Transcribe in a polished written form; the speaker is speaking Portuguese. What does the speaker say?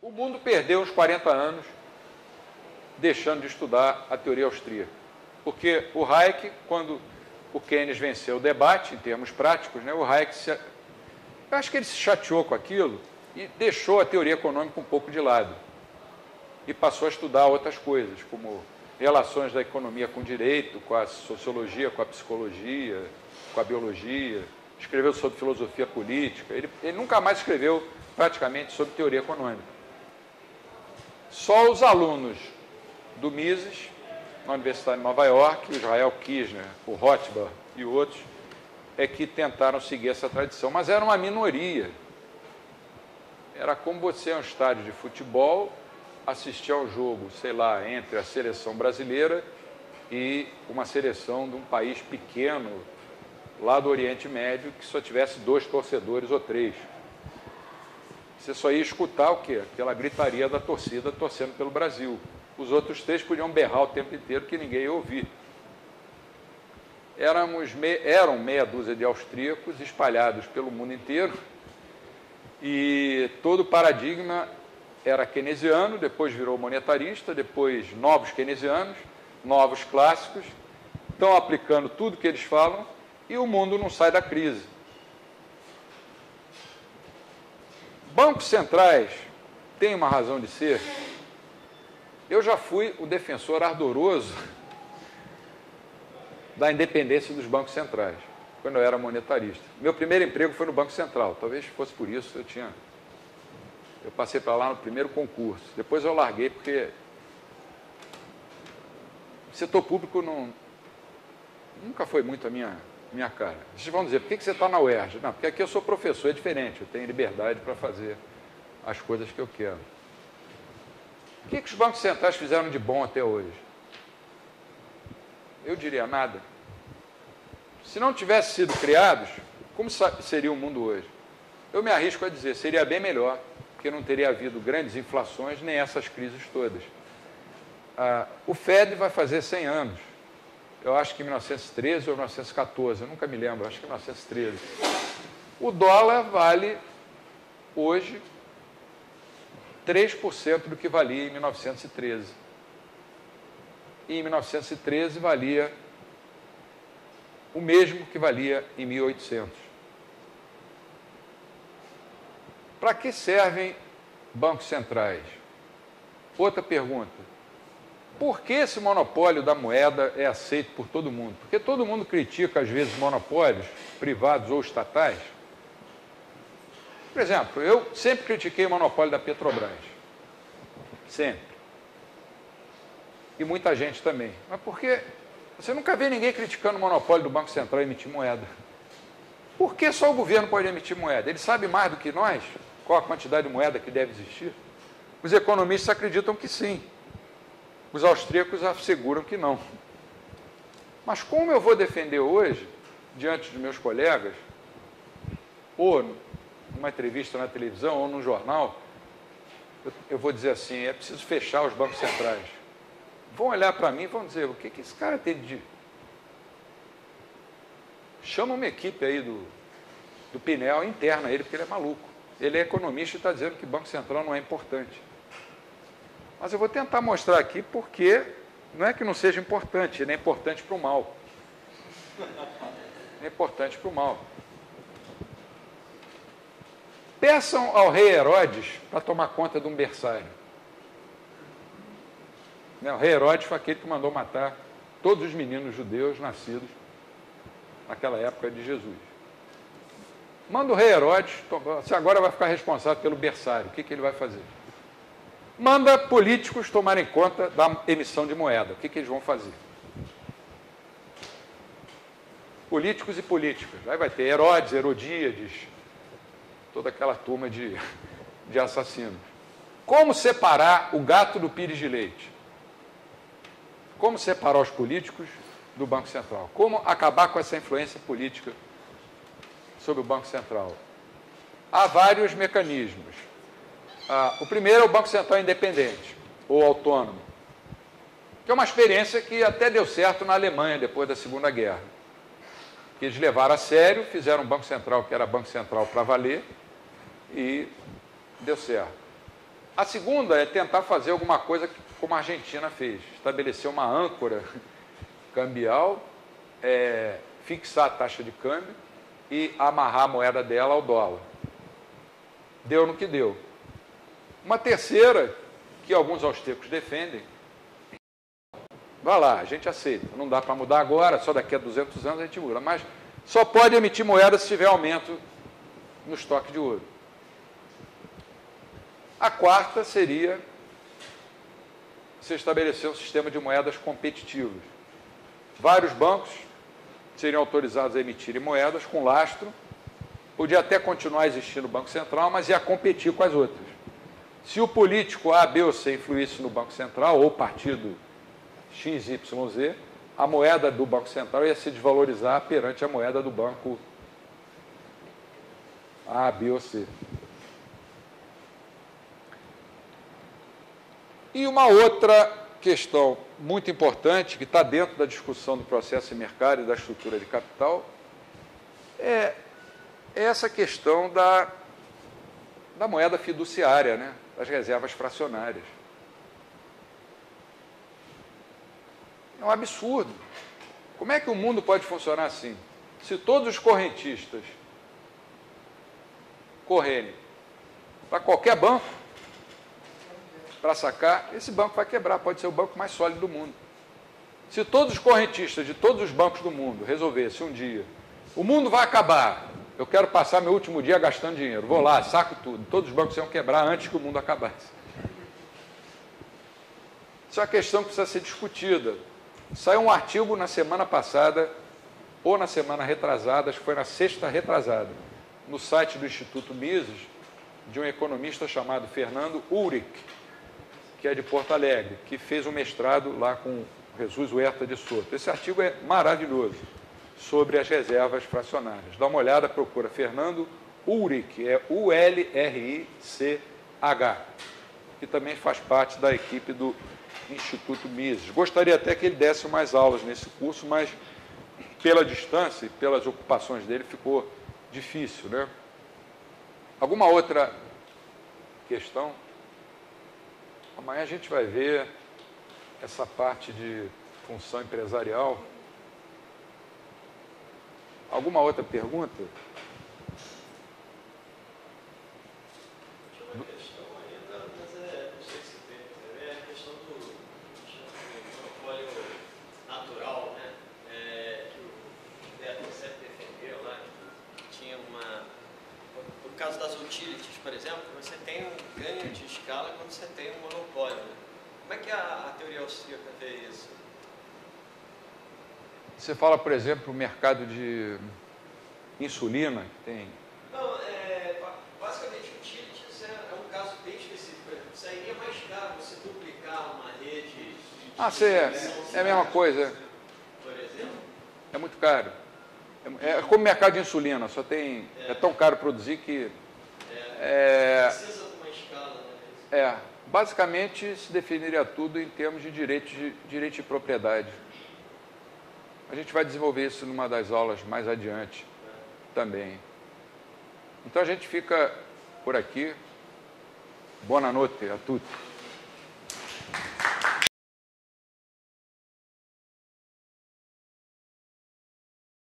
O mundo perdeu uns 40 anos deixando de estudar a teoria austríaca. Porque o Hayek, quando o Keynes venceu o debate, em termos práticos, né, o Hayek, eu acho que ele se chateou com aquilo e deixou a teoria econômica um pouco de lado. E passou a estudar outras coisas, como relações da economia com o direito, com a sociologia, com a psicologia, com a biologia. Escreveu sobre filosofia política. Ele nunca mais escreveu praticamente sobre teoria econômica. Só os alunos do Mises, na Universidade de Nova York, o Israel Kirzner, o Rothbard e outros, é que tentaram seguir essa tradição. Mas era uma minoria. Era como você, em um estádio de futebol, assistir ao jogo, sei lá, entre a seleção brasileira e uma seleção de um país pequeno, lá do Oriente Médio, que só tivesse 2 torcedores ou 3. Você só ia escutar o quê? Aquela gritaria da torcida torcendo pelo Brasil. Os outros 3 podiam berrar o tempo inteiro que ninguém ia ouvir. Eram meia dúzia de austríacos espalhados pelo mundo inteiro e todo o paradigma era keynesiano, depois virou monetarista, depois novos keynesianos, novos clássicos, estão aplicando tudo que eles falam e o mundo não sai da crise. Bancos centrais têm uma razão de ser. Eu já fui o defensor ardoroso da independência dos bancos centrais, quando eu era monetarista. Meu primeiro emprego foi no Banco Central, talvez fosse por isso eu passei para lá no primeiro concurso. Depois eu larguei porque o setor público nunca foi muito a minha cara. Vocês vão dizer, por que você está na UERJ? Não, porque aqui eu sou professor, é diferente, eu tenho liberdade para fazer as coisas que eu quero. O que os bancos centrais fizeram de bom até hoje? Eu diria nada. Se não tivessem sido criados, como seria o mundo hoje? Eu me arrisco a dizer, seria bem melhor, porque não teria havido grandes inflações nem essas crises todas. O Fed vai fazer 100 anos. Eu acho que em 1913 ou 1914, eu nunca me lembro, acho que em 1913. O dólar vale, hoje, 3% do que valia em 1913. E em 1913 valia o mesmo que valia em 1800. Para que servem bancos centrais? Outra pergunta. Por que esse monopólio da moeda é aceito por todo mundo? Porque todo mundo critica, às vezes, monopólios privados ou estatais. Por exemplo, eu sempre critiquei o monopólio da Petrobras. Sempre. E muita gente também. Mas por que você nunca vê ninguém criticando o monopólio do Banco Central emitir moeda? Por que só o governo pode emitir moeda? Ele sabe mais do que nós qual a quantidade de moeda que deve existir? Os economistas acreditam que sim. Os austríacos asseguram que não. Mas como eu vou defender hoje, diante dos meus colegas, ou numa entrevista na televisão, ou num jornal, eu vou dizer assim, é preciso fechar os bancos centrais. Vão olhar para mim e vão dizer, o que esse cara tem de... Chama uma equipe aí do Pinel, interna ele, porque ele é maluco. Ele é economista e está dizendo que Banco Central não é importante. Mas eu vou tentar mostrar aqui porque não é que não seja importante, ele é importante para o mal. É importante para o mal. Peçam ao rei Herodes para tomar conta de um berçário. O rei Herodes foi aquele que mandou matar todos os meninos judeus nascidos naquela época de Jesus. Manda o rei Herodes, você agora vai ficar responsável pelo berçário, o que ele vai fazer? Manda políticos tomarem conta da emissão de moeda, o que eles vão fazer? Políticos e políticas, aí vai ter Herodes, Herodíades, toda aquela turma de assassinos. Como separar o gato do pires de leite? Como separar os políticos do Banco Central? Como acabar com essa influência política sobre o Banco Central? Há vários mecanismos. O primeiro é o Banco Central independente, ou autônomo, que é uma experiência que até deu certo na Alemanha, depois da Segunda Guerra. Que eles levaram a sério, fizeram um Banco Central que era Banco Central para valer, e deu certo. A segunda é tentar fazer alguma coisa como a Argentina fez, estabelecer uma âncora cambial, fixar a taxa de câmbio e amarrar a moeda dela ao dólar. Deu no que deu. Uma terceira, que alguns austríacos defendem, vai lá, a gente aceita. Não dá para mudar agora, só daqui a 200 anos a gente muda. Mas só pode emitir moeda se tiver aumento no estoque de ouro. A quarta seria você estabelecer um sistema de moedas competitivos. Vários bancos seriam autorizados a emitirem moedas com lastro. Podia até continuar existindo o Banco Central, mas ia competir com as outras. Se o político A, B ou C influísse no Banco Central, ou o partido XYZ, a moeda do Banco Central ia se desvalorizar perante a moeda do banco A, B ou C. E uma outra questão muito importante, que está dentro da discussão do processo de mercado e da estrutura de capital, é essa questão da moeda fiduciária, né? Das reservas fracionárias. É um absurdo. Como é que o mundo pode funcionar assim? Se todos os correntistas correrem para qualquer banco, para sacar, esse banco vai quebrar, pode ser o banco mais sólido do mundo. Se todos os correntistas de todos os bancos do mundo resolvessem um dia, o mundo vai acabar, eu quero passar meu último dia gastando dinheiro, vou lá, saco tudo, todos os bancos iam quebrar antes que o mundo acabasse. Isso é uma questão que precisa ser discutida. Saiu um artigo na semana passada, ou na semana retrasada, acho que foi na sexta retrasada, no site do Instituto Mises, de um economista chamado Fernando Ulrich, que é de Porto Alegre, que fez um mestrado lá com Jesus Huerta de Soto. Esse artigo é maravilhoso, sobre as reservas fracionárias. Dá uma olhada, procura Fernando Ulrich, é Ulrich, que também faz parte da equipe do Instituto Mises. Gostaria até que ele desse mais aulas nesse curso, mas pela distância e pelas ocupações dele ficou difícil, né? Alguma outra questão? Amanhã a gente vai ver essa parte de função empresarial. Alguma outra pergunta? Tinha uma questão ainda, mas não sei se tem também, a questão do monopólio natural, né? Que o Beto sempre defendeu lá, que tinha uma... No caso das utilities, por exemplo, você tem um ganho de escala quando você tem um monopólio, né? Como é que a teoria austríaca vê isso? Você fala, por exemplo, o mercado de insulina, que tem... Não, basicamente, utilities é um caso bem específico. Sairia mais caro você duplicar uma rede de é a mesma coisa. Por exemplo? É muito caro. É como o mercado de insulina, só tem... É tão caro produzir que... Precisa de uma escala, né? Basicamente, se definiria tudo em termos de direito de propriedade. A gente vai desenvolver isso numa das aulas mais adiante também. Então a gente fica por aqui. Boa noite a tutti.